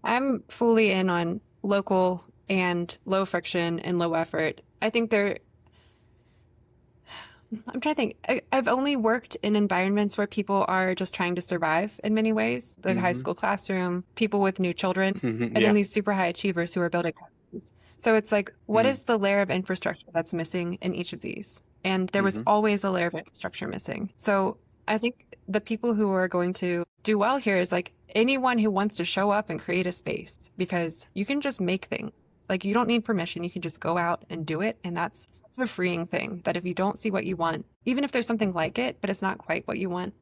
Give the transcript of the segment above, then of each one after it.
I'm fully in on local and low friction and low effort. I think I'm trying to think. I've only worked in environments where people are just trying to survive in many ways, the high Hmm. school classroom, people with new children, and then Yeah. these super high achievers who are building companies. So it's like, what Mm-hmm. is the layer of infrastructure that's missing in each of these? And there was always a layer of infrastructure missing. So I think the people who are going to do well here is like anyone who wants to show up and create a space because you can just make things. Like you don't need permission. You can just go out and do it. And that's such a freeing thing that if you don't see what you want, even if there's something like it, but it's not quite what you want,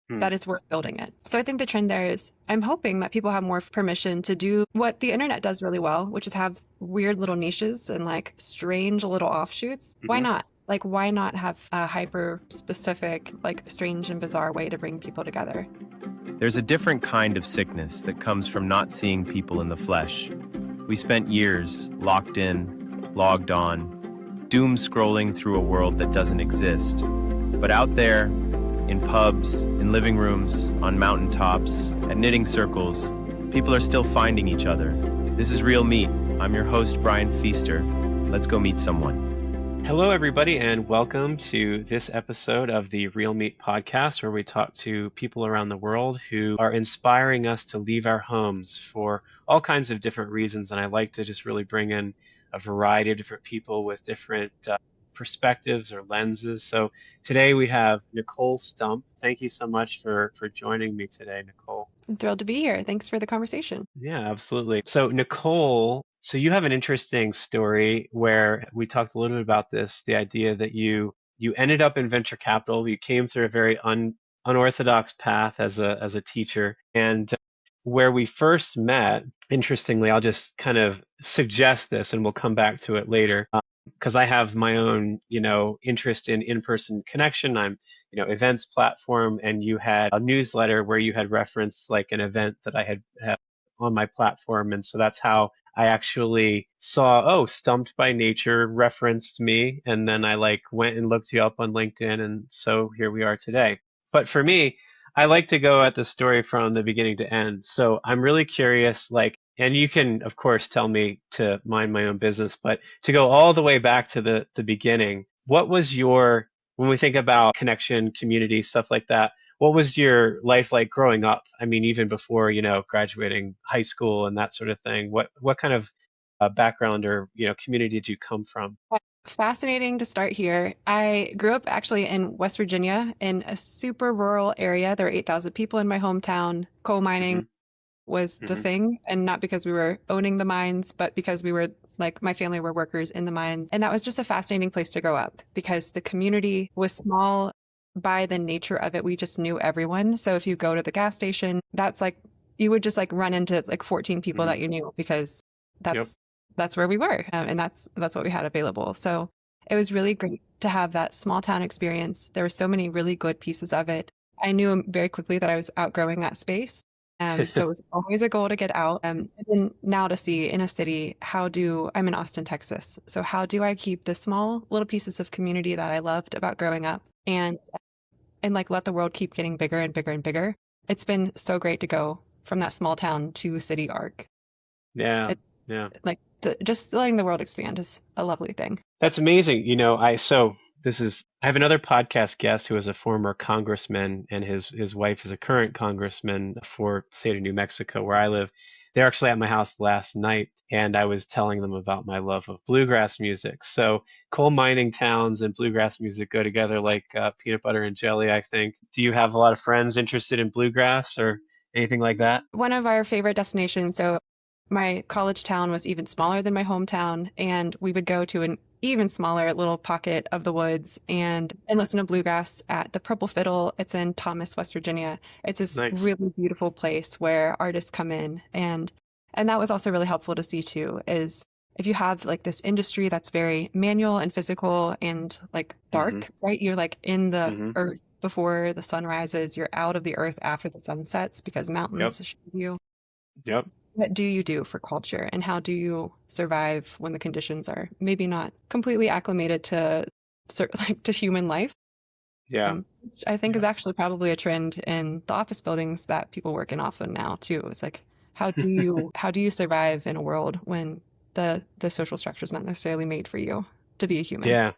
Hmm. that it's worth building it. So I think the trend there is I'm hoping that people have more permission to do what the internet does really well, which is have weird little niches and like strange little offshoots. Why Hmm. not? Like, why not have a hyper specific, like strange and bizarre way to bring people together? There's a different kind of sickness that comes from not seeing people in the flesh. We spent years locked in, logged on, doom scrolling through a world that doesn't exist. But out there, in pubs, in living rooms, on mountaintops, at knitting circles, people are still finding each other. This is Real Meat. I'm your host, Brian Feaster. Let's go meet someone. Hello, everybody, and welcome to this episode of the Real Meat Podcast, where we talk to people around the world who are inspiring us to leave our homes for all kinds of different reasons. And I like to just really bring in a variety of different people with different perspectives or lenses. So today we have Nicole Stump. Thank you so much for joining me today, Nicole. I'm thrilled to be here. Thanks for the conversation. Yeah, absolutely. So, Nicole, so you have an interesting story where we talked a little bit about this, the idea that you ended up in venture capital. You came through a very unorthodox path as a teacher, and where we first met, interestingly, I'll just kind of suggest this, and we'll come back to it later, because I have my own, interest in in-person connection. I'm events platform, and you had a newsletter where you had referenced like an event that I had on my platform, and so that's how I actually saw, oh, Stumped by Nature referenced me, and then I like went and looked you up on LinkedIn, and so here we are today. But for me, I like to go at the story from the beginning to end. So I'm really curious, like, and you can, of course, tell me to mind my own business, but to go all the way back to the beginning, what was your, when we think about connection, community, stuff like that, what was your life like growing up? I mean, even before, graduating high school and that sort of thing. What kind of background or, community did you come from? Fascinating to start here. I grew up actually in West Virginia in a super rural area. There were 8,000 people in my hometown. Coal mining Hmm. was the Hmm. thing, and not because we were owning the mines, but because we were like my family were workers in the mines. And that was just a fascinating place to grow up because the community was small by the nature of it. We just knew everyone. So if you go to the gas station, that's like you would just like run into like 14 people Hmm. that you knew because Yep. that's where we were, and that's what we had available. So it was really great to have that small town experience. There were so many really good pieces of it. I knew very quickly that I was outgrowing that space. So it was always a goal to get out. And then now to see in a city, I'm in Austin, Texas. So how do I keep the small little pieces of community that I loved about growing up and like let the world keep getting bigger and bigger and bigger? It's been so great to go from that small town to city arc. Yeah. It Yeah. like just letting the world expand is a lovely thing. That's amazing. I have another podcast guest who is a former congressman, and his wife is a current congressman for the state of New Mexico, where I live. They're actually at my house last night, and I was telling them about my love of bluegrass music. So coal mining towns and bluegrass music go together like peanut butter and jelly, I think. Do you have a lot of friends interested in bluegrass or anything like that? One of our favorite destinations. So my college town was even smaller than my hometown, and we would go to an even smaller little pocket of the woods and listen to bluegrass at the Purple Fiddle. It's in Thomas, West Virginia. It's this Nice. really beautiful place where artists come in and that was also really helpful to see too, is if you have like this industry that's very manual and physical and like Hmm. dark, right? You're like in the Hmm. earth before the sun rises, you're out of the earth after the sun sets because Yep. mountains shield you. Yep. What do you do for culture and how do you survive when the conditions are maybe not completely acclimated to like to human life? Yeah. Which I think is Yeah. actually probably a trend in the office buildings that people work in often now too. It's like, how do you survive in a world when the social structure is not necessarily made for you to be a human? Yeah.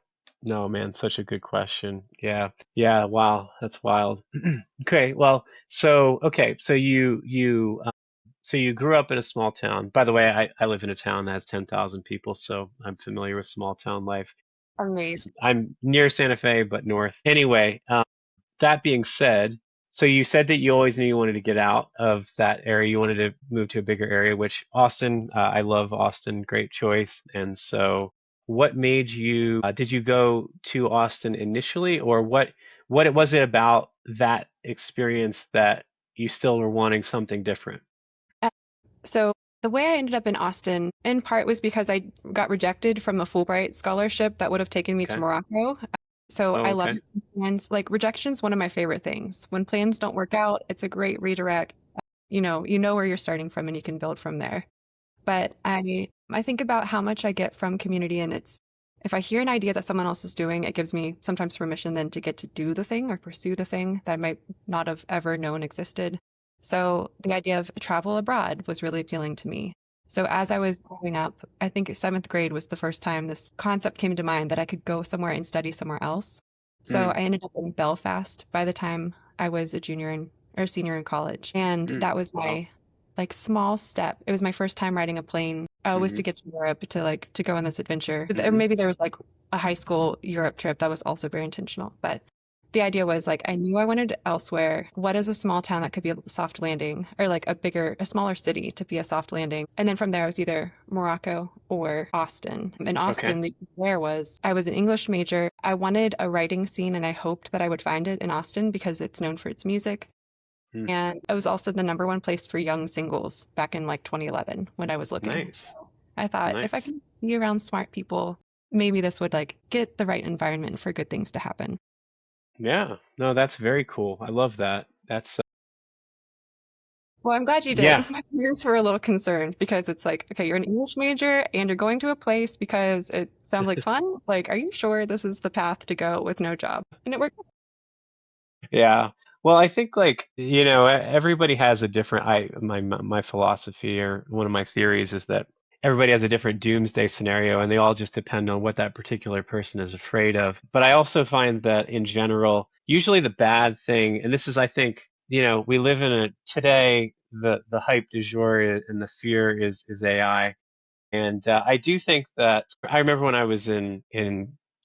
No, man, such a good question. Yeah. Yeah, wow, that's wild. Okay, well, so so you grew up in a small town. By the way, I live in a town that has 10,000 people, so I'm familiar with small town life. Amazing. I'm near Santa Fe, but north. Anyway, that being said, so you said that you always knew you wanted to get out of that area. You wanted to move to a bigger area, which Austin, I love Austin, great choice. And so, what made you? Did you go to Austin initially, or what was it about that experience that you still were wanting something different? So the way I ended up in Austin, in part, was because I got rejected from a Fulbright scholarship that would have taken me to Okay. Morocco. So Oh, I love okay. plans. Like rejection is one of my favorite things. When plans don't work out, it's a great redirect. You know where you're starting from and you can build from there. But I think about how much I get from community, and it's if I hear an idea that someone else is doing, it gives me sometimes permission then to get to do the thing or pursue the thing that I might not have ever known existed. So the idea of travel abroad was really appealing to me. So as I was growing up, I think seventh grade was the first time this concept came to mind that I could go somewhere and study somewhere else. So Mm, I ended up in Belfast by the time I was a junior in, or senior in college. And that was wow. my like small step. It was my first time riding a plane. Was Mm-hmm. to get to Europe to go on this adventure. Or Mm-hmm. maybe there was like a high school Europe trip that was also very intentional. But the idea was like I knew I wanted elsewhere. What is a small town that could be a soft landing, or like a smaller city to be a soft landing? And then from there, I was either Morocco or Austin. In Okay. Austin, the where was I was an English major. I wanted a writing scene, and I hoped that I would find it in Austin because it's known for its music. Mm, And it was also the number one place for young singles back in like 2011 when I was looking. nice. So I thought if I Nice. can be around smart people, maybe this would like get the right environment for good things to happen. Yeah. No, that's very cool. I love that. That's Well, I'm glad you yeah. did. My parents were a little concerned because it's like, okay, you're an English major and you're going to a place because it sounds like fun. Like, are you sure this is the path to go with no job? And it worked. Yeah. Well, I think like, everybody has a different my philosophy or one of my theories is that everybody has a different doomsday scenario and they all just depend on what that particular person is afraid of. But I also find that in general, usually the bad thing, and this is I think, we live in a today the hype du jour and the fear is AI. And I do think that I remember when I was in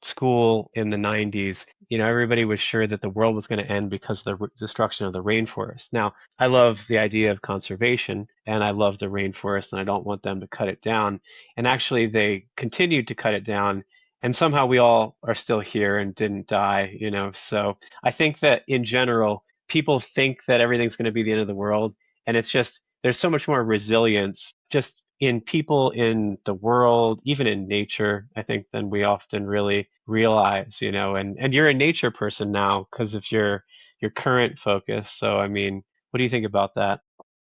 school in the 90s, everybody was sure that the world was going to end because of the destruction of the rainforest. Now, I love the idea of conservation and I love the rainforest and I don't want them to cut it down. And actually, they continued to cut it down. And somehow we all are still here and didn't die. So I think that in general, people think that everything's going to be the end of the world. And it's just, there's so much more resilience just in people in the world, even in nature, I think, than we often really realize. And you're a nature person now because of your current focus. So I mean, what do you think about that?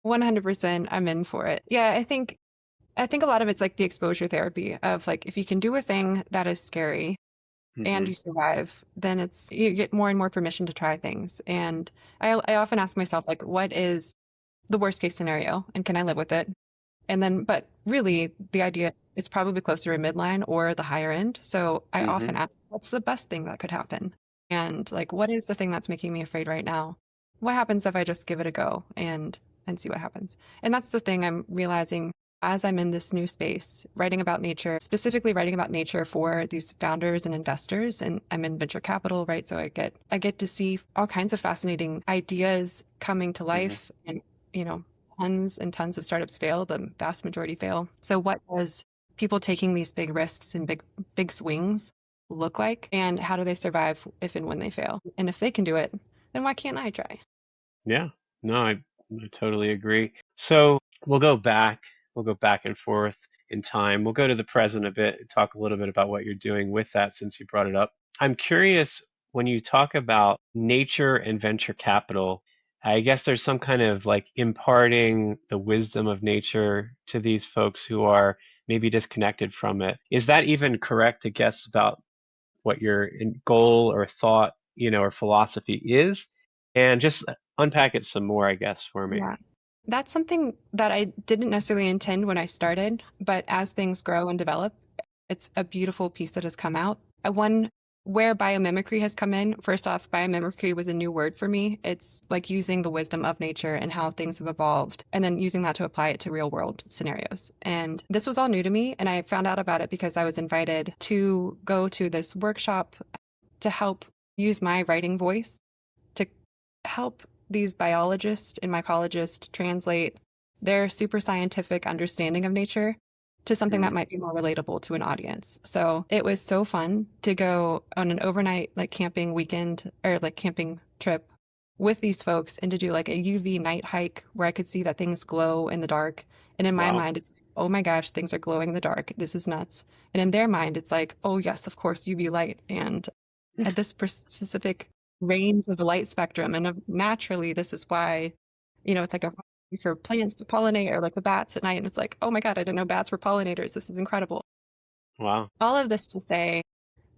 100% I'm in for it. Yeah, I think a lot of it's like the exposure therapy of like if you can do a thing that is scary and Hmm. you survive, then it's you get more and more permission to try things. And I often ask myself like what is the worst case scenario and can I live with it? And then but really the idea is probably closer to midline or the higher end. So I Hmm. often ask what's the best thing that could happen? And like what is the thing that's making me afraid right now? What happens if I just give it a go and see what happens? And that's the thing I'm realizing as I'm in this new space, writing about nature, specifically writing about nature for these founders and investors. And I'm in venture capital, right? So I get to see all kinds of fascinating ideas coming to Hmm. life. And, you know, tons and tons of startups fail, the vast majority fail. So what does people taking these big risks and big swings look like? And how do they survive if and when they fail? And if they can do it, then why can't I try? Yeah. No, I totally agree. So we'll go back. We'll go back and forth in time. We'll go to the present a bit and talk a little bit about what you're doing with that since you brought it up. I'm curious when you talk about nature and venture capital, I guess there's some kind of like imparting the wisdom of nature to these folks who are maybe disconnected from it. Is that even correct to guess about what your goal or thought, or philosophy is? And just unpack it some more, I guess, for me. Yeah. That's something that I didn't necessarily intend when I started, but as things grow and develop, it's a beautiful piece that has come out. One where biomimicry has come in. First off, biomimicry was a new word for me. It's like using the wisdom of nature and how things have evolved, and then using that to apply it to real world scenarios. And this was all new to me, and I found out about it because I was invited to go to this workshop to help use my writing voice to help these biologists and mycologists translate their super scientific understanding of nature to something that Mm. might be more relatable to an audience. So it was so fun to go on an overnight like camping weekend or like camping trip with these folks and to do like a UV night hike where I could see that things glow in the dark. And in my Wow. mind, it's, oh my gosh, things are glowing in the dark. This is nuts. And in their mind, it's like, oh yes, of course, UV light. And at this specific range of the light spectrum. And naturally, this is why, it's like a for plants to pollinate or like the bats at night. And it's like, oh my God, I didn't know bats were pollinators. This is incredible. Wow. All of this to say,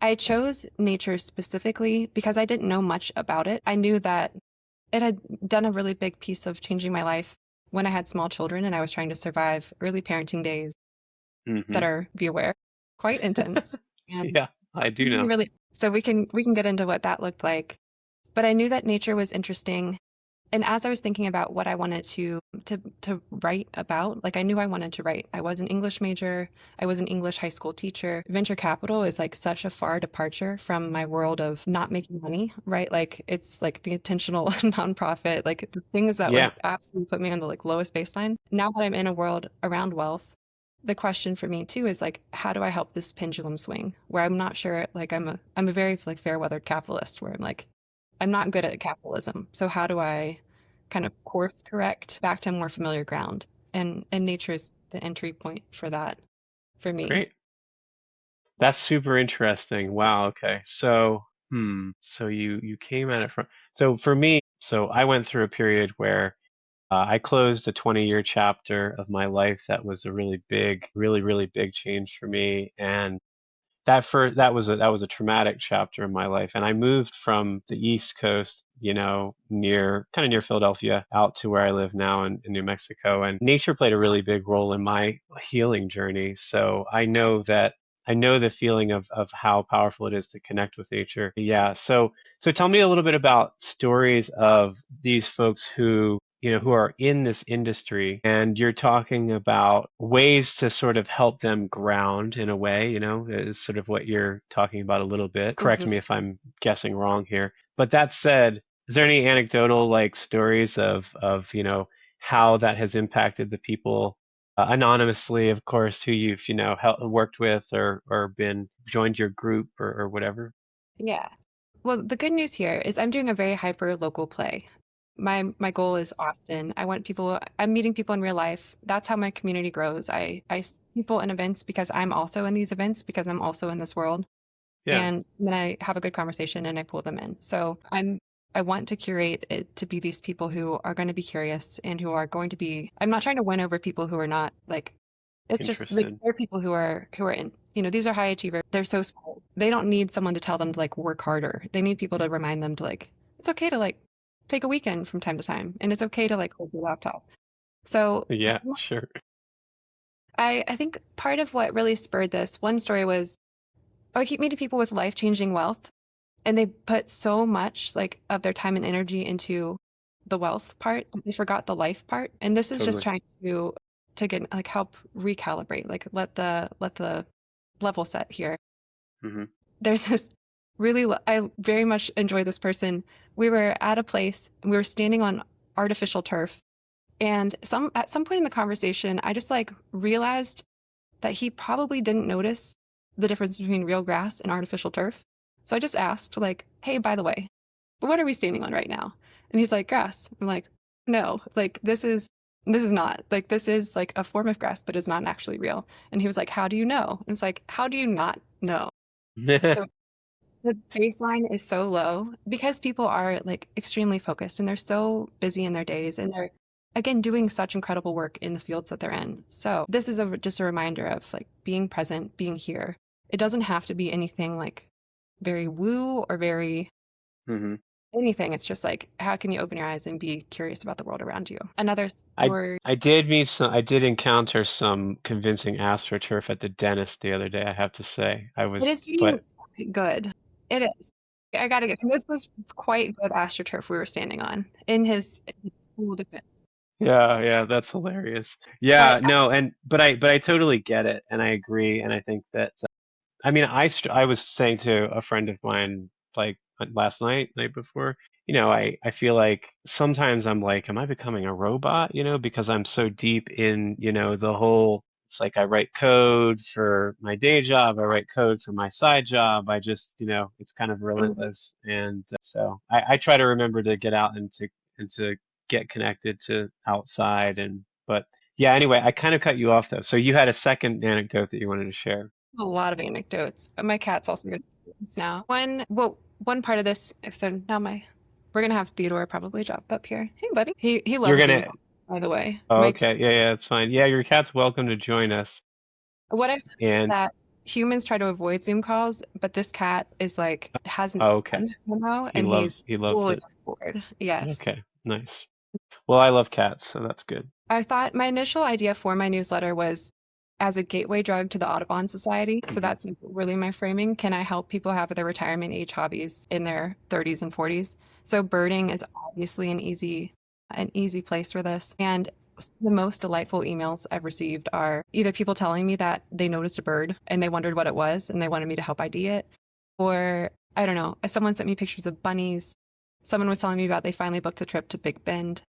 I chose nature specifically because I didn't know much about it. I knew that it had done a really big piece of changing my life when I had small children and I was trying to survive early parenting days Hmm. that are, be aware, quite intense. And Yeah, I do know. really, so we can get into what that looked like. But I knew that nature was interesting. And as I was thinking about what I wanted to write about, like I knew I wanted to write. I was an English major. I was an English high school teacher. Venture capital is like such a far departure from my world of not making money, right? Like it's like the intentional nonprofit, like the things that would Yeah. absolutely put me on the like lowest baseline. Now that I'm in a world around wealth, the question for me too is like, how do I help this pendulum swing? Where I'm not sure, like I'm a very like fair weathered capitalist, where I'm like, I'm not good at capitalism. So how do I kind of course correct back to more familiar ground? And nature is the entry point for that for me. Great. That's super interesting. Wow. Okay. So, so you came at it from. So for me, so I went through a period where I closed a 20-year chapter of my life that was a really big, really big change for me, and that was a traumatic chapter in my life. And I moved from the East Coast, near kind of near Philadelphia, out to where I live now in New Mexico. And nature played a really big role in my healing journey. So I know the feeling of how powerful it is to connect with nature. Yeah. So tell me a little bit about stories of these folks who are in this industry, and you're talking about ways to sort of help them ground in a way, is sort of what you're talking about a little bit. Correct Mhm. me if I'm guessing wrong here. But that said, is there any anecdotal like stories of how that has impacted the people anonymously, of course, who you've worked with or been joined your group or whatever? Yeah. Well, the good news here is I'm doing a very hyper local play. My goal is Austin. I'm meeting people in real life. That's how my community grows. I see people in events because I'm also in these events because I'm also in this world. Yeah, And then I have a good conversation and I pull them in. So I want to curate it to be these people who are going to be curious and who are going to be, I'm not trying to win over people who are not like, it's just like interested. there are people who are in, these are high achievers. They're so smart. They don't need someone to tell them to like work harder. They need people to remind them to like, it's okay to like take a weekend from time to time. And it's okay to like hold your laptop. So Yeah, sure. I think part of what really spurred this one story was I keep meeting people with life-changing wealth and they put so much like of their time and energy into the wealth part that they forgot the life part. And this is just Totally. trying to get like help recalibrate, like let the level set here. Hmm. There's this I very much enjoy this person. We were at a place, we were standing on artificial turf, and at some point in the conversation, I just like realized that he probably didn't notice the difference between real grass and artificial turf. So I just asked, like, hey, by the way, what are we standing on right now? And he's like, grass. I'm like, no, like this is not like this is like a form of grass, but it's not actually real. And he was like, how do you know? And it's like, how do you not know? So the baseline is so low because people are like extremely focused and they're so busy in their days and they're again doing such incredible work in the fields that they're in. So this is just a reminder of like being present, being here. It doesn't have to be anything like very woo or very Hmm. anything. It's just like, how can you open your eyes and be curious about the world around you? Another I story. I did encounter some convincing AstroTurf at the dentist the other day, I have to say. It is getting But quite good. It is. I gotta get, and this was quite good AstroTurf we were standing on in his full defense. yeah, yeah, that's hilarious. But Yeah, no, but I totally get it, and I agree, and I think that I mean, I was saying to a friend of mine like last night before, I feel like sometimes I'm like, am I becoming a robot? Because I'm so deep in, the whole. It's like I write code for my day job, I write code for my side job. I just, it's kind of mhm, relentless, and so I try to remember to get out and to get connected to outside, but yeah. Anyway, I kind of cut you off though. So you had a second anecdote that you wanted to share. a lot of anecdotes. My cat's also good now. One part of this, so now we're gonna have Theodore probably drop up here. Hey, buddy. He You're loves Zoom gonna. calls, by the way. Oh, okay. Yeah, yeah, it's fine. Yeah, your cat's welcome to join us. What I've found is And that humans try to avoid Zoom calls, but this cat is like hasn't oh, okay. fun somehow, He and loves he's he loves fully it. on board. Yes. Okay, nice. Well, I love cats, so that's good. I thought my initial idea for my newsletter was as a gateway drug to the Audubon Society. So Hmm. that's really my framing. Can I help people have their retirement age hobbies in their 30s and 40s? So birding is obviously an easy place for this. And the most delightful emails I've received are either people telling me that they noticed a bird and they wondered what it was and they wanted me to help ID it, or I don't know, someone sent me pictures of bunnies. Someone was telling me about they finally booked the trip to Big Bend.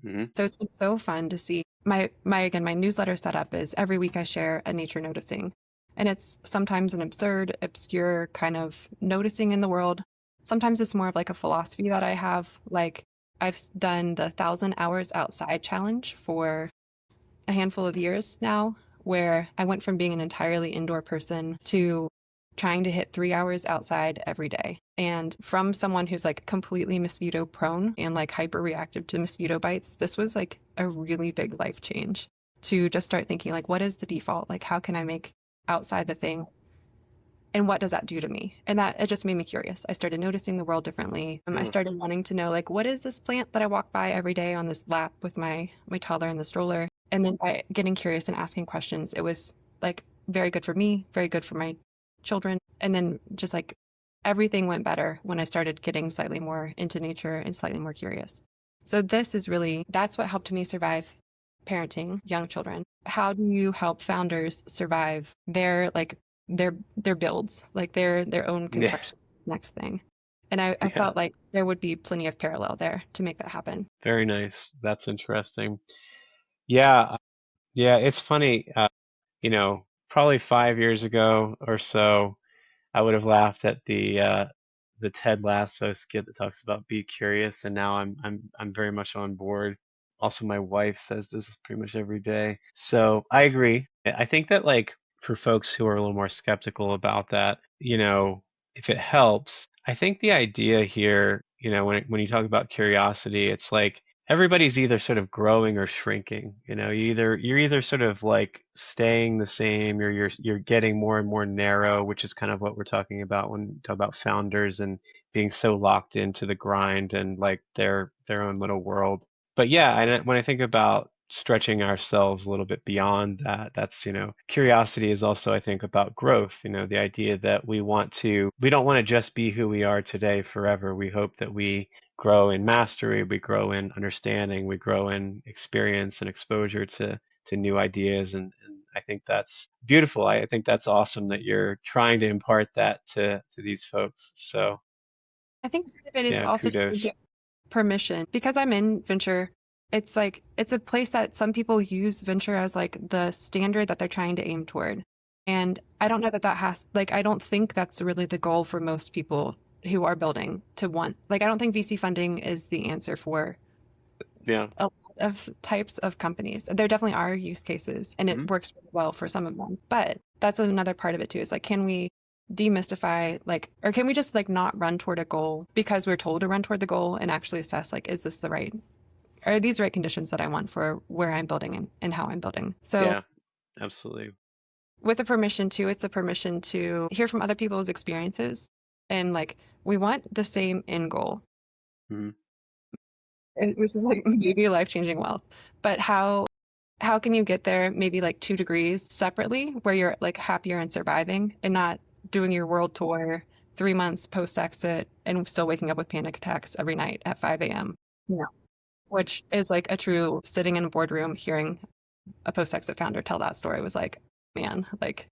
Hmm. So it's been so fun to see. My newsletter setup is every week I share a nature noticing. And it's sometimes an absurd, obscure kind of noticing in the world. Sometimes it's more of like a philosophy that I have. Like I've done the 1,000 hours outside challenge for a handful of years now, where I went from being an entirely indoor person to trying to hit 3 hours outside every day. And from someone who's like completely mosquito prone and like hyper reactive to mosquito bites, this was like a really big life change to just start thinking, like, what is the default? Like, how can I make outside the thing? And what does that do to me? And that it just made me curious. I started noticing the world differently. I Hmm. started wanting to know, like, what is this plant that I walk by every day on this lap with my toddler in the stroller? And then by getting curious and asking questions, it was like very good for me, very good for my children. And then just like everything went better when I started getting slightly more into nature and slightly more curious. So this is really that's what helped me survive parenting young children. How do you help founders survive their builds, like their own Yeah, construction next thing? And I yeah. felt like there would be plenty of parallel there to make that happen. Very nice. That's interesting. Yeah, yeah. It's funny. Probably 5 years ago or so, I would have laughed at the Ted Lasso skit that talks about be curious, and now I'm very much on board. Also, my wife says this pretty much every day. So I agree. I think that like for folks who are a little more skeptical about that, if it helps, I think the idea here, when you talk about curiosity, it's like everybody's either sort of growing or shrinking. You're either sort of like staying the same, or you're getting more and more narrow, which is kind of what we're talking about when we talk about founders and being so locked into the grind and like their own little world. But yeah, and when I think about stretching ourselves a little bit beyond that, that's, curiosity is also, I think, about growth. The idea that we don't want to just be who we are today forever. We hope that we grow in mastery, we grow in understanding, we grow in experience and exposure to new ideas. And I think that's beautiful. I think that's awesome that you're trying to impart that to these folks. So I think part of it is yeah, also to kudos. get permission because I'm in venture. It's like it's a place that some people use venture as like the standard that they're trying to aim toward. And I don't know that that has like I don't think that's really the goal for most people who are building to want. Like I don't think VC funding is the answer for Yeah. a lot of types of companies. There definitely are use cases and Hmm. it works really well for some of them. But that's another part of it too. Is like, can we demystify like, or can we just like not run toward a goal because we're told to run toward the goal and actually assess like, is this the right, are these the right conditions that I want for where I'm building and how I'm building? So Yeah, absolutely. with the permission too, it's a permission to hear from other people's experiences and like we want the same end goal. Mhm. This is like maybe life-changing wealth. But how can you get there maybe like 2 degrees separately where you're like happier and surviving and not doing your world tour 3 months post exit and still waking up with panic attacks every night at 5 a.m. Yeah. Which is like a true sitting in a boardroom hearing a post exit founder tell that story was like, man, like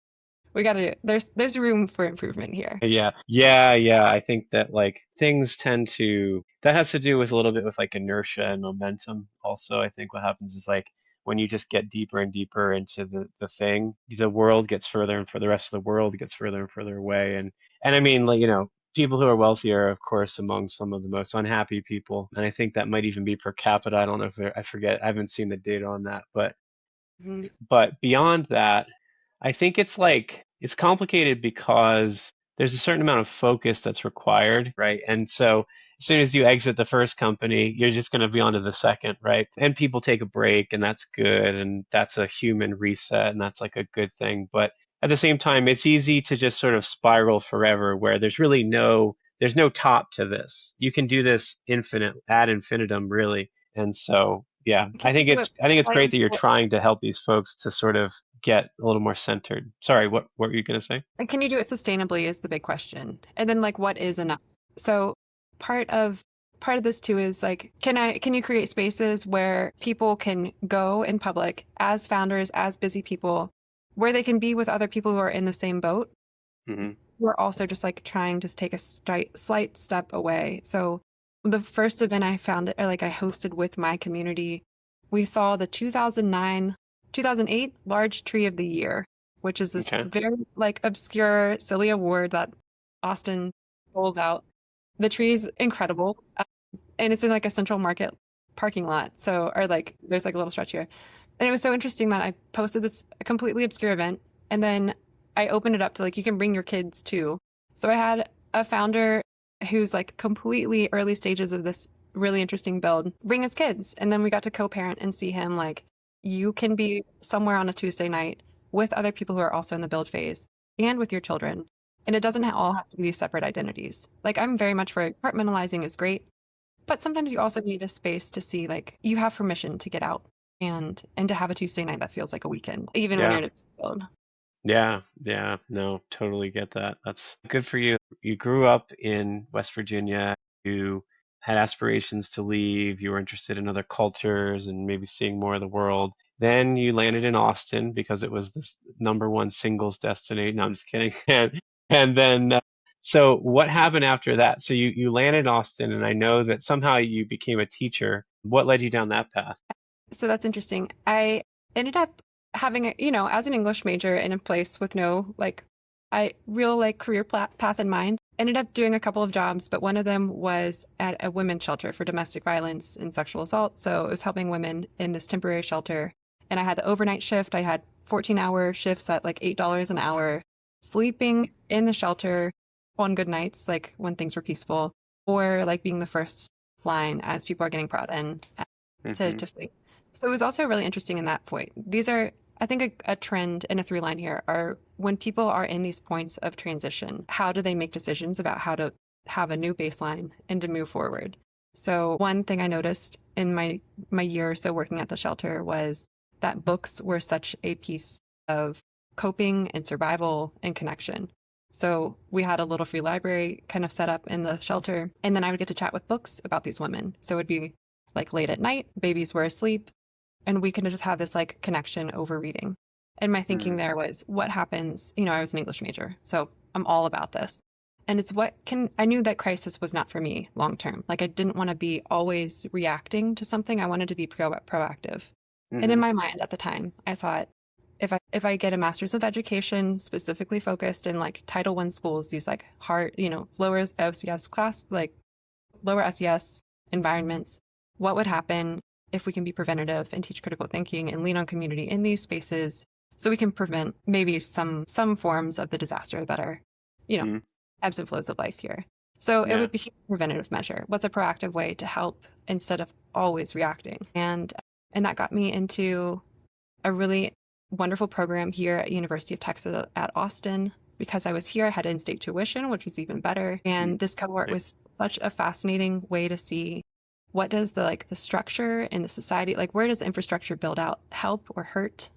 we gotta there's room for improvement here. Yeah, yeah, yeah. I think that like things tend to that has to do with a little bit with like inertia and momentum. Also, I think what happens is like when you just get deeper and deeper into the thing, the world gets further and for the rest of the world gets further and further away. And I mean, like, people who are wealthier, of course, among some of the most unhappy people. And I think that might even be per capita. I don't know if I forget. I haven't seen the data on that, Mhm. but beyond that, I think it's like it's complicated because there's a certain amount of focus that's required, right? And so as soon as you exit the first company, you're just going to be on to the second, right? And people take a break, and that's good, and that's a human reset, and that's like a good thing. But at the same time, it's easy to just sort of spiral forever where there's no top to this. You can do this infinite ad infinitum, really. And so, yeah, Can you do it I think it's great slightly that you're trying to help these folks to sort of get a little more centered. Sorry, what were you going to say? and can you do it sustainably is the big question. And then like what is enough? So part of part of this too is like can you create spaces where people can go in public as founders, as busy people, where they can be with other people who are in the same boat? Hmm. We're also just like trying to take a slight step away. So the first event I found it like I hosted with my community, we saw the 2008 Large Tree of the Year, which is this Okay. very like obscure, silly award that Austin rolls out. The tree is incredible, and it's in like a Central Market parking lot. So, or like there's like a little stretch here. And it was so interesting that I posted this completely obscure event and then I opened it up to like you can bring your kids too. So I had a founder who's like completely early stages of this really interesting build bring his kids. And then we got to co-parent and see him like you can be somewhere on a Tuesday night with other people who are also in the build phase and with your children. And it doesn't all have to be these separate identities. Like I'm very much for compartmentalizing is great, but sometimes you also need a space to see like you have permission to get out and to have a Tuesday night that feels like a weekend, even when Yeah. you're in a field. Yeah. Yeah. No, totally get that. That's good for you. You grew up in West Virginia. You had aspirations to leave. You were interested in other cultures and maybe seeing more of the world. Then you landed in Austin because it was this number one singles destination. No, I'm just kidding. And then, so what happened after that? So you landed in Austin, and I know that somehow you became a teacher. What led you down that path? So that's interesting. I ended up having a, as an English major in a place with no like I real like career path in mind. Ended up doing a couple of jobs, but one of them was at a women's shelter for domestic violence and sexual assault. So it was helping women in this temporary shelter. And I had the overnight shift. I had 14-hour shifts at like $8 an hour, sleeping in the shelter on good nights, like when things were peaceful, or like being the first line as people are getting brought in Hmm. to flee. So it was also really interesting in that point. These are, I think, a trend and a through line here are when people are in these points of transition, how do they make decisions about how to have a new baseline and to move forward? So one thing I noticed in my year or so working at the shelter was that books were such a piece of coping and survival and connection. So we had a little free library kind of set up in the shelter, and then I would get to chat with books about these women. So it would be like late at night, babies were asleep, and we can just have this like connection over reading. And my thinking there was what happens, I was an English major, so I'm all about this. And it's I knew that crisis was not for me long term. Like I didn't want to be always reacting to something. I wanted to be proactive. And in Hmm. my mind at the time, I thought if I get a master's of education specifically focused in like Title I schools, these like hard, lower OCS class, like lower SES environments, what would happen if we can be preventative and teach critical thinking and lean on community in these spaces so we can prevent maybe some forms of the disaster that are, you know, Hmm. ebbs and flows of life here. So it Yeah. would be a preventative measure. What's a proactive way to help instead of always reacting? And that got me into a really wonderful program here at University of Texas at Austin. Because I was here, I had in-state tuition, which was even better. And this cohort Nice. was such a fascinating way to see what does the structure in the society, like where does infrastructure build out help or hurt?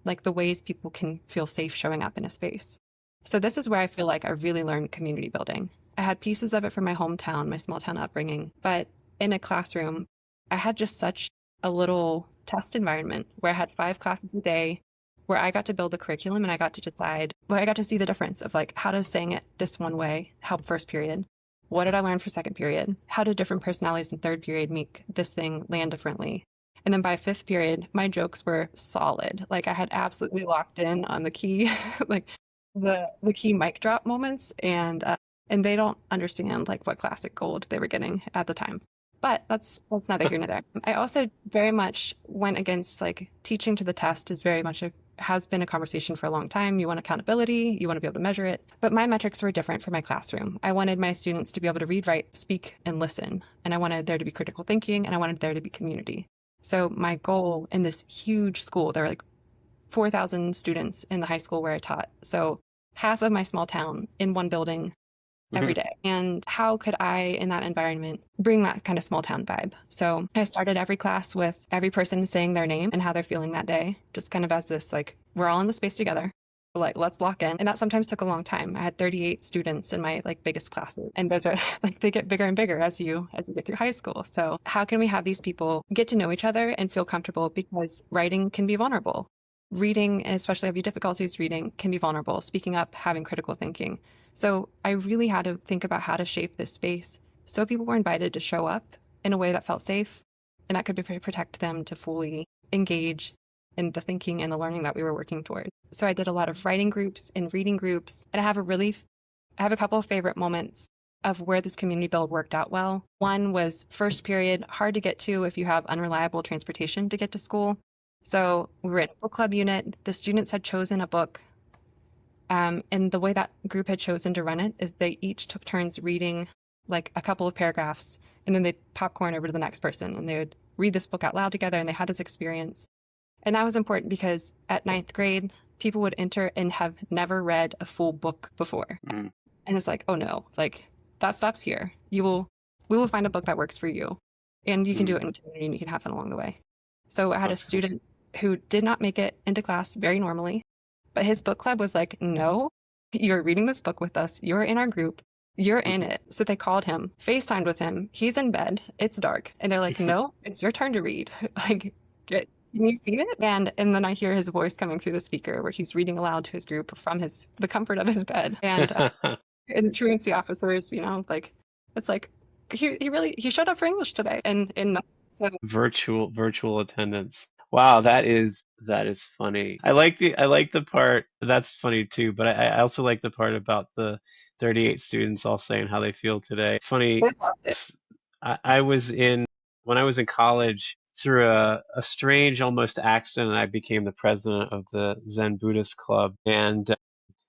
Like the ways people can feel safe showing up in a space. So this is where I feel like I really learned community building. I had pieces of it from my hometown, my small town upbringing, but in a classroom, I had just such a little test environment where I had 5 classes a day, where I got to build the curriculum and I got to decide, where I got to see the difference of like, how does saying it this one way help first period? What did I learn for second period? How did different personalities in third period make this thing land differently? And then by fifth period, my jokes were solid. Like I had absolutely locked in on the key, like the key mic drop moments, and they don't understand like what classic gold they were getting at the time. But that's neither here nor there. I also very much went against like teaching to the test is very much has been a conversation for a long time. You want accountability, you want to be able to measure it. But my metrics were different for my classroom. I wanted my students to be able to read, write, speak, and listen. And I wanted there to be critical thinking, and I wanted there to be community. So my goal in this huge school, there were like 4,000 students in the high school where I taught. So half of my small town in one building every day. And how could I, in that environment, bring that kind of small town vibe? So I started every class with every person saying their name and how they're feeling that day, just kind of as this, like, we're all in the space together. Like, let's lock in. And that sometimes took a long time. I had 38 students in my like biggest classes. And those are like, they get bigger and bigger as you get through high school. So how can we have these people get to know each other and feel comfortable? Because writing can be vulnerable. Reading, and especially if you have difficulties reading, can be vulnerable. Speaking up, having critical thinking. So I really had to think about how to shape this space so people were invited to show up in a way that felt safe, and that could protect them to fully engage in the thinking and the learning that we were working toward. So I did a lot of writing groups and reading groups, and I have a couple of favorite moments of where this community build worked out well. One was first period, hard to get to if you have unreliable transportation to get to school. So we were in a book club unit. The students had chosen a book. And the way that group had chosen to run it is they each took turns reading like a couple of paragraphs, and then they'd popcorn over to the next person and they would read this book out loud together, and they had this experience. And that was important because at 9th grade, people would enter and have never read a full book before. And it's like, oh no, like that stops here. We will find a book that works for you, and you can do it in community and you can have fun along the way. So I had a student who did not make it into class very normally, but his book club was like, no, you're reading this book with us. You're in our group. You're in it. So they called him, FaceTimed with him. He's in bed. It's dark. And they're like, no, it's your turn to read. Like, can you see it? And then I hear his voice coming through the speaker where he's reading aloud to his group from the comfort of his bed. And the truancy officers, like, it's like, he showed up for English today. And so virtual attendance. Wow, that is funny. I like the part that's funny too, but I also like the part about the 38 students all saying how they feel today. Funny. I loved it. I was when I was in college, through a strange almost accident, I became the president of the Zen Buddhist Club. And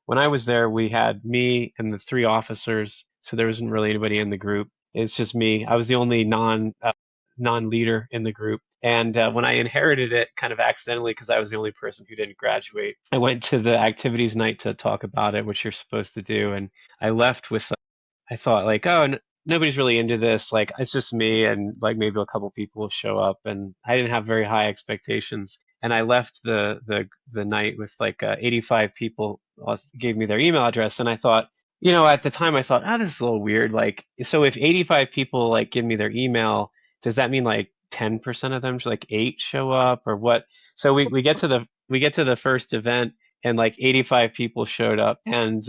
when I was there, we had me and the 3 officers, so there wasn't really anybody in the group. It's just me. I was the only non-leader in the group. And when I inherited it kind of accidentally, because I was the only person who didn't graduate, I went to the activities night to talk about it, which you're supposed to do. And I left with, I thought like, oh, nobody's really into this. Like, it's just me and like maybe a couple people will show up. And I didn't have very high expectations. And I left the night with like 85 people gave me their email address. And I thought, at the time I thought, this is a little weird. Like, so if 85 people like give me their email, does that mean like 10% of them, like 8 show up or what? So we get to the first event and like 85 people showed up, and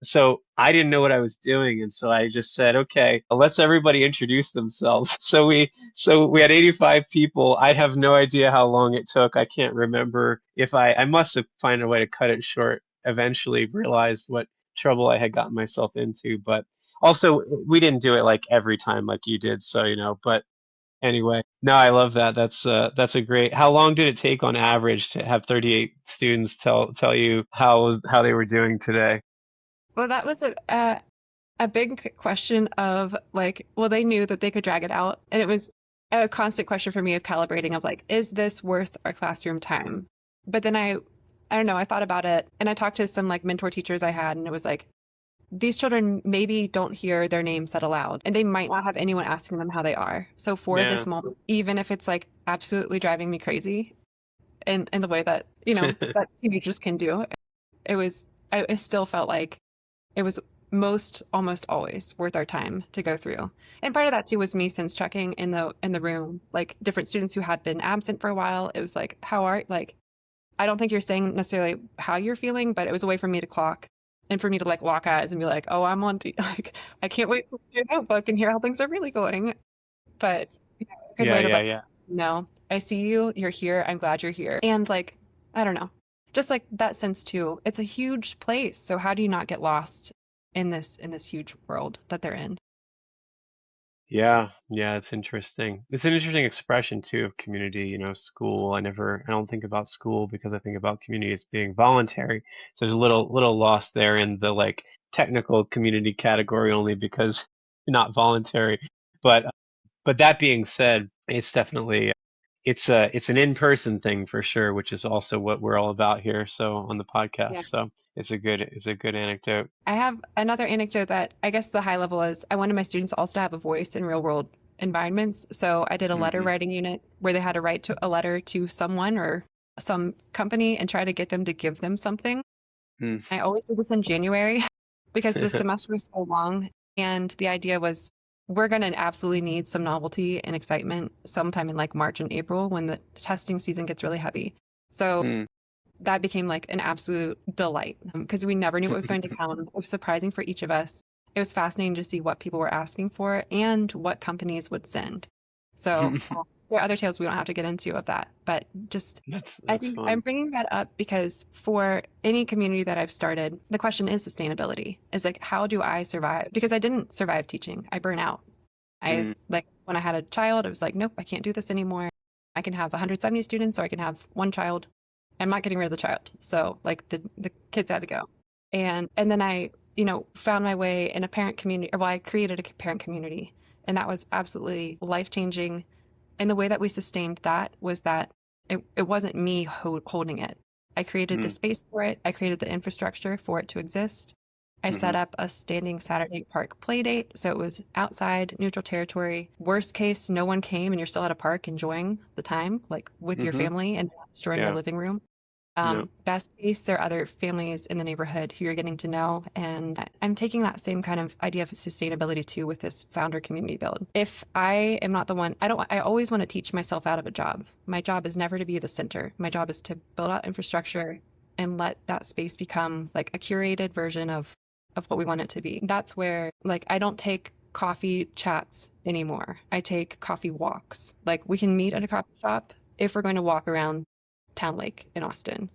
so I didn't know what I was doing, and so I just said, okay, let's everybody introduce themselves. So we had 85 people. I have no idea how long it took. I can't remember if I must have found a way to cut it short. Eventually realized what trouble I had gotten myself into, but also we didn't do it like every time like you did. So but anyway, no, I love that. That's a great. How long did it take on average to have 38 students tell you how they were doing today? Well, that was a big question of like, well, they knew that they could drag it out. And it was a constant question for me of calibrating of like, is this worth our classroom time? But then I don't know, I thought about it and I talked to some like mentor teachers I had, and it was like, these children maybe don't hear their name said aloud and they might not have anyone asking them how they are. So for Yeah. this moment, even if it's like absolutely driving me crazy in the way that, that teenagers can do, I still felt like it was almost always worth our time to go through. And part of that too was me sense checking in the room, like different students who had been absent for a while. It was like, I don't think you're saying necessarily how you're feeling, but it was a way for me to clock and for me to like lock eyes and be like, oh, I'm on, like, I can't wait for your notebook and hear how things are really going. But a good Yeah, way to yeah, like, yeah. no, I see you, you're here, I'm glad you're here. And like, I don't know, just like that sense too. It's a huge place. So how do you not get lost in this huge world that they're in? Yeah, yeah, it's interesting. It's an interesting expression too of community, school. I don't think about school because I think about community as being voluntary. So there's a little lost there in the like technical community category only because not voluntary. But but that being said, it's definitely it's an in-person thing for sure, which is also what we're all about here. So on the podcast. Yeah. So it's a good anecdote. I have another anecdote that I guess the high level is I wanted my students also to have a voice in real world environments. So I did a letter Hmm. writing unit where they had to write a letter to someone or some company and try to get them to give them something. I always do this in January because the semester was so long. And the idea was we're going to absolutely need some novelty and excitement sometime in like March and April when the testing season gets really heavy. So Hmm. that became like an absolute delight because we never knew what was going to come. It was surprising for each of us. It was fascinating to see what people were asking for and what companies would send. So there are other tales we don't have to get into of that, but just I That's think I'm fun. bringing that up because for any community that I've started, the question is sustainability. Is like, how do I survive? Because I didn't survive teaching. I burn out. I Mm, like when I had a child, I was like, nope, I can't do this anymore. I can have 170 students or I can have one child. I'm not getting rid of the child. So like the kids had to go. And then I, found my way in a parent community, or well, I created a parent community. And that was absolutely life-changing. And the way that we sustained that was that it wasn't me holding it. I created the mm, space for it. I created the infrastructure for it to exist. I set mhm, up a standing Saturday park play date. So it was outside, neutral territory. Worst case, no one came and you're still at a park enjoying the time, like with your mhm. family and destroying your Yeah. living room. No. Best case, there are other families in the neighborhood who you're getting to know. And I'm taking that same kind of idea of sustainability too with this founder community build. If I am not the one, I always want to teach myself out of a job. My job is never to be the center. My job is to build out infrastructure and let that space become like a curated version of what we want it to be. That's where like I don't take coffee chats anymore. I take coffee walks. Like we can meet at a coffee shop if we're going to walk around Town Lake in Austin.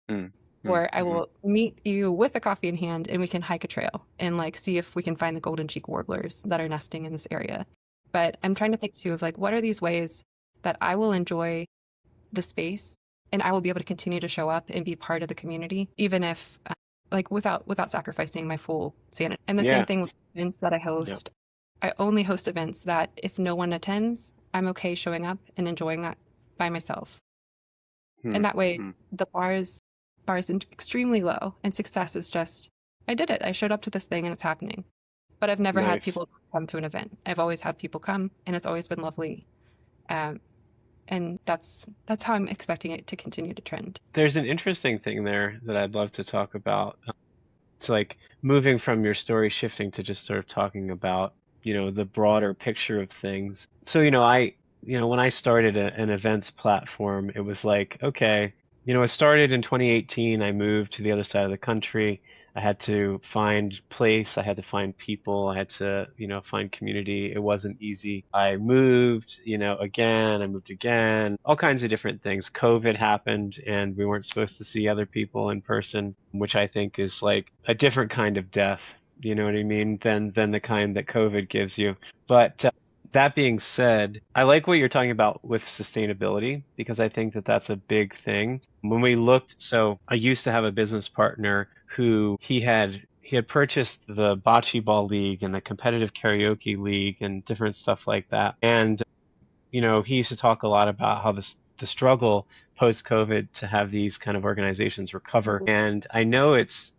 Mm, mm, Or I mhm. will meet you with a coffee in hand and we can hike a trail and like see if we can find the golden cheek warblers that are nesting in this area. But I'm trying to think too of like what are these ways that I will enjoy the space and I will be able to continue to show up and be part of the community, even if like without sacrificing my full sanity. And the same Yeah. thing with events that I Yeah. host. I only host events that if no one attends, I'm okay showing up and enjoying that by myself. And Mm, that way mm. the bar is extremely low and success is just I did it. I showed up to this thing and it's happening. But I've never had Nice. people come to an event. I've always had people come and it's always been lovely. Um, and that's how I'm expecting it to continue to trend. There's an interesting thing there that I'd love to talk about. It's like moving from your story, shifting to just sort of talking about, the broader picture of things. So, when I started an events platform, it was like, okay, it started in 2018. I moved to the other side of the country. I had to find place. I had to find people. I had to, find community. It wasn't easy. I moved, again. I moved again. All kinds of different things. COVID happened, and we weren't supposed to see other people in person, which I think is like a different kind of death. You know what I mean? Than the kind that COVID gives you. But that being said, I like what you're talking about with sustainability because I think that that's a big thing. When we looked, so I used to have a business partner who he had purchased the bocce ball league and the competitive karaoke league and different stuff like that. And he used to talk a lot about how the struggle post COVID to have these kind of organizations recover. Mhm. And I know it's,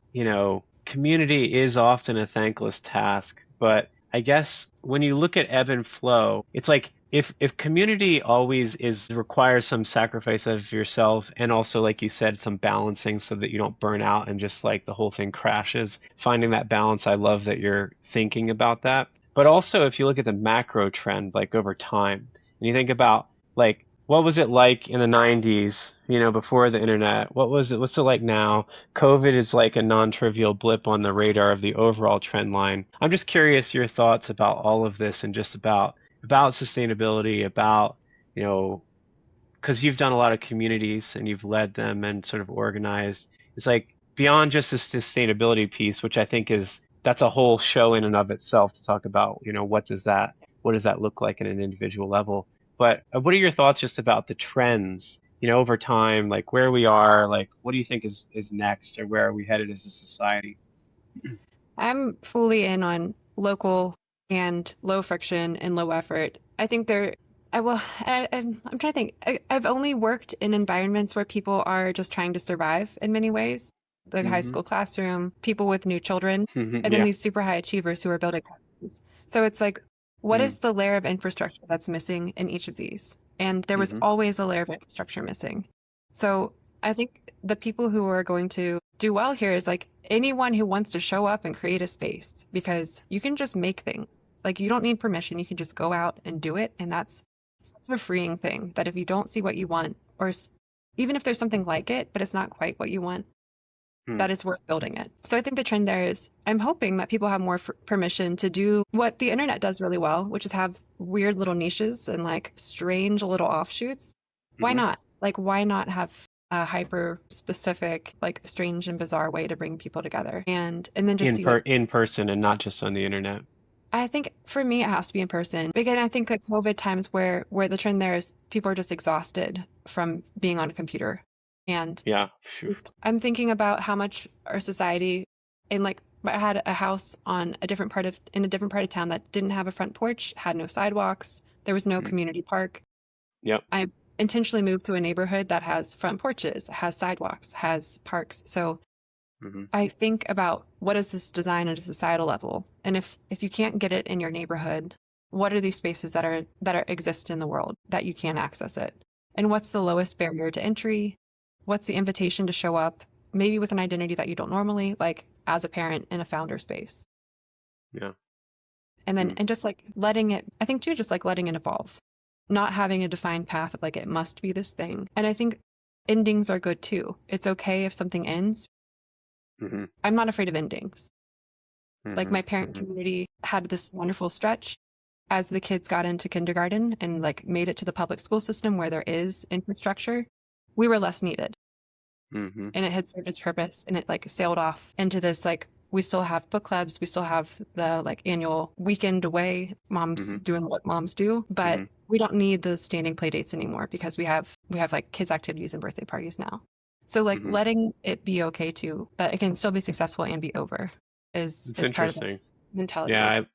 community is often a thankless task, but I guess when you look at ebb and flow, it's like if community always is requires some sacrifice of yourself and also like you said some balancing so that you don't burn out and just like the whole thing crashes. Finding that balance, I love that you're thinking about that. But also if you look at the macro trend like over time and you think about like what was it like in the 90s, before the internet? What's it like now? COVID is like a non-trivial blip on the radar of the overall trend line. I'm just curious your thoughts about all of this and just about sustainability, about, you know, because you've done a lot of communities and you've led them and sort of organized. It's like beyond just the sustainability piece, which I think that's a whole show in and of itself to talk about, what does that look like at an individual level? But what are your thoughts just about the trends, over time, like where we are, like what do you think is next or where are we headed as a society? I'm fully in on local and low friction and low effort. I think I'm trying to think. I've only worked in environments where people are just trying to survive in many ways, the high Hmm. school classroom, people with new children, and then Yeah. these super high achievers who are building companies. So it's like, what Mm-hmm. is the layer of infrastructure that's missing in each of these? And there was always a layer of infrastructure missing. So I think the people who are going to do well here is like anyone who wants to show up and create a space because you can just make things. Like you don't need permission. You can just go out and do it. And that's such a freeing thing that if you don't see what you want, even if there's something like it, but it's not quite what you want, Mm-hmm. that it's worth building it. So I think the trend there is I'm hoping that people have more permission to do what the internet does really well, which is have weird little niches and like strange little offshoots. Why Hmm. not? Like, why not have a hyper specific, like strange and bizarre way to bring people together and then just see what In person and not just on the internet. I think for me it has to be in person. Again, I think at COVID times where the trend there is people are just exhausted from being on a computer. And Yeah, phew. I'm thinking about how much our society, and like I had a house on in a different part of town that didn't have a front porch, had no sidewalks, there was no Mm. community park. Yep. I intentionally moved to a neighborhood that has front porches, has sidewalks, has parks. So Hmm. I think about what is this design at a societal level, and if you can't get it in your neighborhood, what are these spaces that are exist in the world that you can't access it, and what's the lowest barrier to entry? What's the invitation to show up, maybe with an identity that you don't normally like as a parent in a founder space, Yeah. and then Mm. and just like letting it. I think too, just like letting it evolve, not having a defined path of like it must be this thing. And I think endings are good too. It's okay if something ends. Hmm. I'm not afraid of endings. Like Hmm. my parent Hmm. community had this wonderful stretch as the kids got into kindergarten and like made it to the public school system where there is infrastructure. We were less needed Hmm. and it had served its purpose and it like sailed off into this like we still have book clubs, we still have the like annual weekend away, moms Hmm. doing what moms do, but Hmm. we don't need the standing play dates anymore because we have like kids activities and birthday parties now. So like Hmm. letting it be okay too, that it can still be successful and be over It's is part of the interesting. mentality Yeah, work.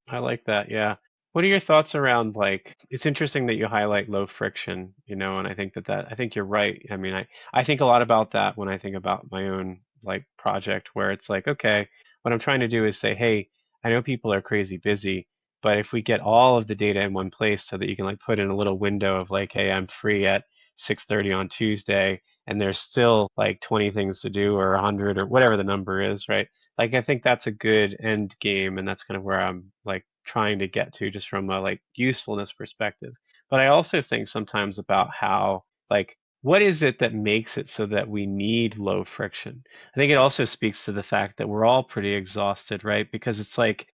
I like that. Yeah. What are your thoughts around like it's interesting that you highlight low friction, and I think I think you're right. I mean, I think a lot about that when I think about my own like project where it's like, okay, what I'm trying to do is say, hey, I know people are crazy busy, but if we get all of the data in one place so that you can like put in a little window of like, hey, I'm free at 6:30 on Tuesday and there's still like 20 things to do or 100 or whatever the number is, right? Like I think that's a good end game, and that's kind of where I'm like trying to get to, just from a like usefulness perspective. But I also think sometimes about how like what is it that makes it so that we need low friction? I think it also speaks to the fact that we're all pretty exhausted, right? Because it's like,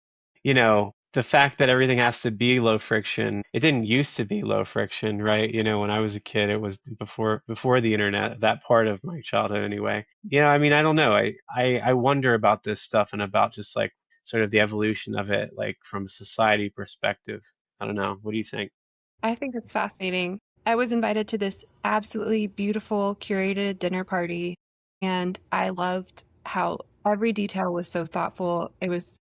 the fact that everything has to be low friction, it didn't used to be low friction, right? When I was a kid, it was before the internet, that part of my childhood anyway. I mean, I don't know. I wonder about this stuff and about just like sort of the evolution of it, like from a society perspective. I don't know. What do you think? I think it's fascinating. I was invited to this absolutely beautiful curated dinner party, and I loved how every detail was so thoughtful. It was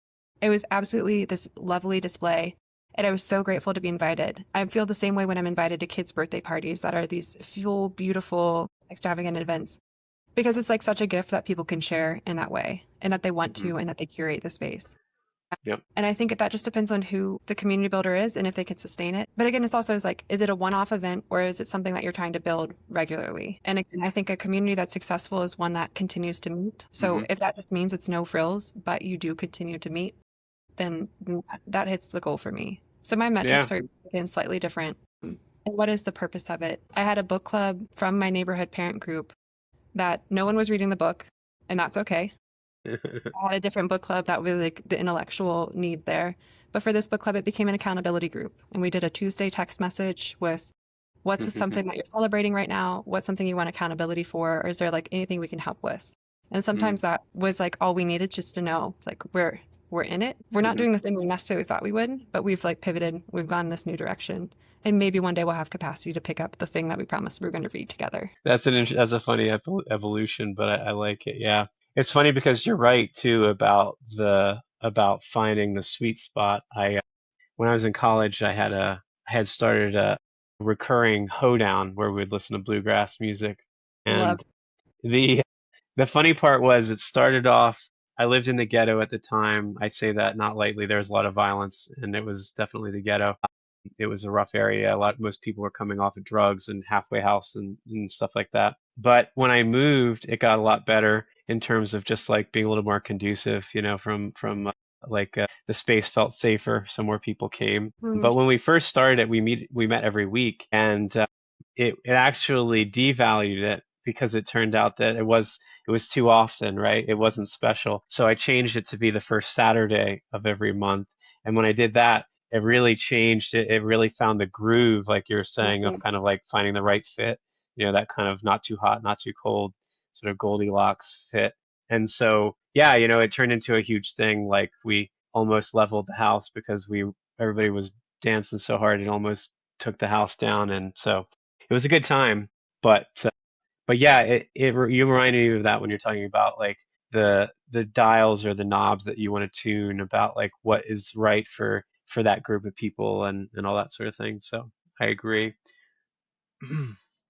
absolutely this lovely display, and I was so grateful to be invited. I feel the same way when I'm invited to kids' birthday parties that are these full, beautiful, extravagant events. because it's like such a gift that people can share in that way and that they want Hmm. to and that they curate the space. Yep. And I think that just depends on who the community builder is and if they can sustain it. But again, it's also is like, is it a one-off event or is it something that you're trying to build regularly? And again, I think a community that's successful is one that continues to meet. So Hmm. if that just means it's no frills, but you do continue to meet, then that hits the goal for me. So my Yeah. metrics are again slightly different. And what is the purpose of it? I had a book club from my neighborhood parent group that no one was reading the book, and that's okay. I had a different book club that was like the intellectual need there. But for this book club, it became an accountability group. And we did a Tuesday text message with what's something that you're celebrating right now? What's something you want accountability for? Or is there like anything we can help with? And sometimes that was like all we needed just to know. It's like we're in it. We're not Hmm. doing the thing we necessarily thought we would, but we've like pivoted. We've gone in this new direction. And maybe one day we'll have capacity to pick up the thing that we promised we were going to read together. That's a funny evolution, but I like it. Yeah, it's funny because you're right too about finding the sweet spot. When I was in college, I had started a recurring hoedown where we'd listen to bluegrass music, Love. and the the funny part was it started off. I lived in the ghetto at the time. I say that not lightly. There was a lot of violence, and it was definitely the ghetto. It was a rough area. Most people were coming off of drugs and halfway house and stuff like that. But when I moved, it got a lot better in terms of just like being a little more conducive, the space felt safer, so more people came. Mm, But when we first started, we met every week, and it actually devalued it because it turned out that it was too often, right? It wasn't special. So I changed it to be the first Saturday of every month. And when I did that, it really changed it. It really found the groove, like you're saying, of mhm. kind of like finding the right fit, that kind of not too hot, not too cold, sort of Goldilocks fit. And so, yeah, it turned into a huge thing. Like we almost leveled the house because everybody was dancing so hard it almost took the house down. And so it was a good time. But yeah, you reminded me of that when you're talking about like the dials or the knobs that you want to tune about like what is right for that group of people and all that sort of thing. So I agree.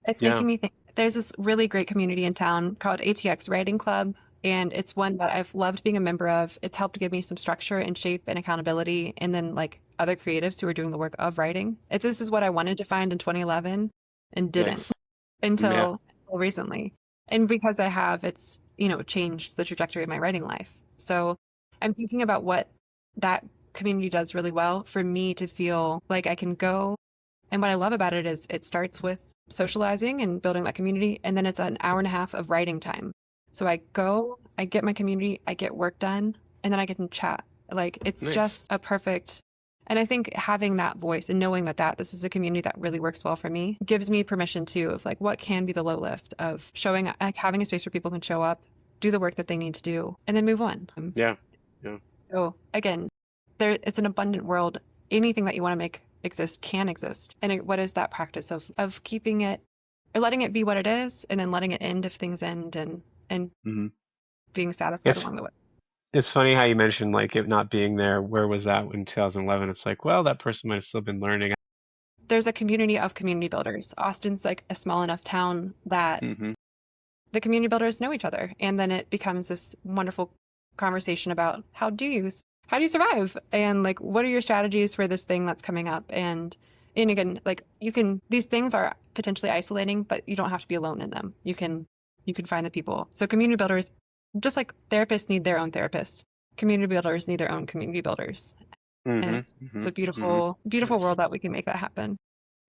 It's Yeah. making me think. There's this really great community in town called ATX Writing Club, and it's one that I've loved being a member of. It's helped give me some structure and shape and accountability, and then like other creatives who are doing the work of writing. This is what I wanted to find in 2011 and didn't Nice. Yeah. until recently. And because I have, it's, changed the trajectory of my writing life. So I'm thinking about what that community does really well for me to feel like I can go. And what I love about it is it starts with socializing and building that community, and then it's an hour and a half of writing time. So I go, I get my community, I get work done, and then I get to chat. Like it's Nice. just a perfect. And I think having that voice and knowing that this is a community that really works well for me gives me permission too of like what can be the low lift of showing like having a space where people can show up, do the work that they need to do, and then move on. Yeah. Yeah. So again, it's an abundant world. Anything that you want to make exist can exist. And what is that practice of keeping it, or letting it be what it is, and then letting it end if things end, and Hmm. being satisfied It's along the way. it's funny how you mentioned like it not being there. Where was that in 2011? It's like, well, that person might have still been learning. There's a community of community builders. Austin's like a small enough town that Hmm. the community builders know each other, and then it becomes this wonderful conversation about how do you survive, and like what are your strategies for this thing that's coming up. And again, like these things are potentially isolating, but you don't have to be alone in them. You can find the people. So community builders, just like therapists need their own therapists, community builders need their own community builders. And Hmm. it's Hmm. a Hmm. beautiful beautiful Nice. world that we can make that happen.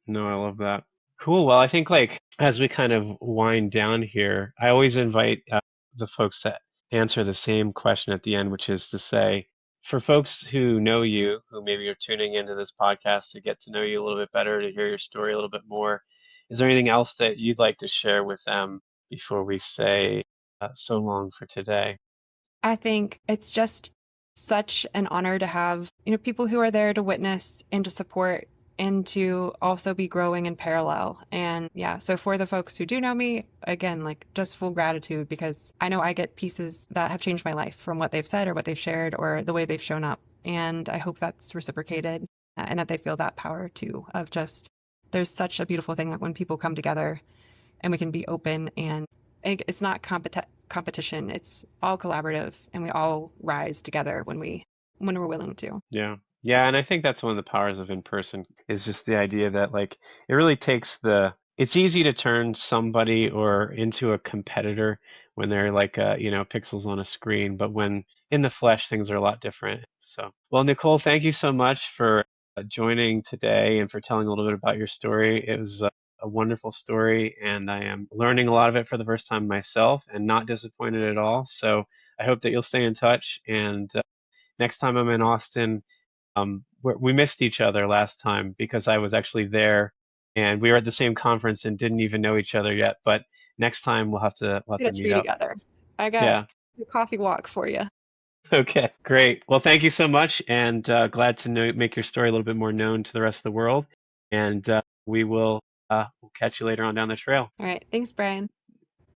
No, I love that. Cool. Well, I think like as we kind of wind down here, I always invite the folks to answer the same question at the end, which is to say, for folks who know you, who maybe are tuning into this podcast to get to know you a little bit better, to hear your story a little bit more, is there anything else that you'd like to share with them before we say so long for today? I think it's just such an honor to have, people who are there to witness and to support and to also be growing in parallel. And yeah, so for the folks who do know me, again, like just full gratitude because I know I get pieces that have changed my life from what they've said or what they've shared or the way they've shown up. And I hope that's reciprocated and that they feel that power too of just there's such a beautiful thing that when people come together and we can be open and it's not competition. It's all collaborative, and we all rise together when we're willing to. Yeah. Yeah, and I think that's one of the powers of in person is just the idea that like it really takes it's easy to turn somebody or into a competitor when they're like pixels on a screen, but when in the flesh things are a lot different. So, well, Nicole, thank you so much for joining today and for telling a little bit about your story. It was a wonderful story, and I am learning a lot of it for the first time myself and not disappointed at all. So, I hope that you'll stay in touch and next time I'm in Austin, we missed each other last time because I was actually there and we were at the same conference and didn't even know each other yet. But next time we'll have Get to a meet tree up. together. I got Yeah. a coffee walk for you. Okay. Great. Well, thank you so much, and glad to make your story a little bit more known to the rest of the world. And we'll catch you later on down the trail. All right. Thanks, Brian.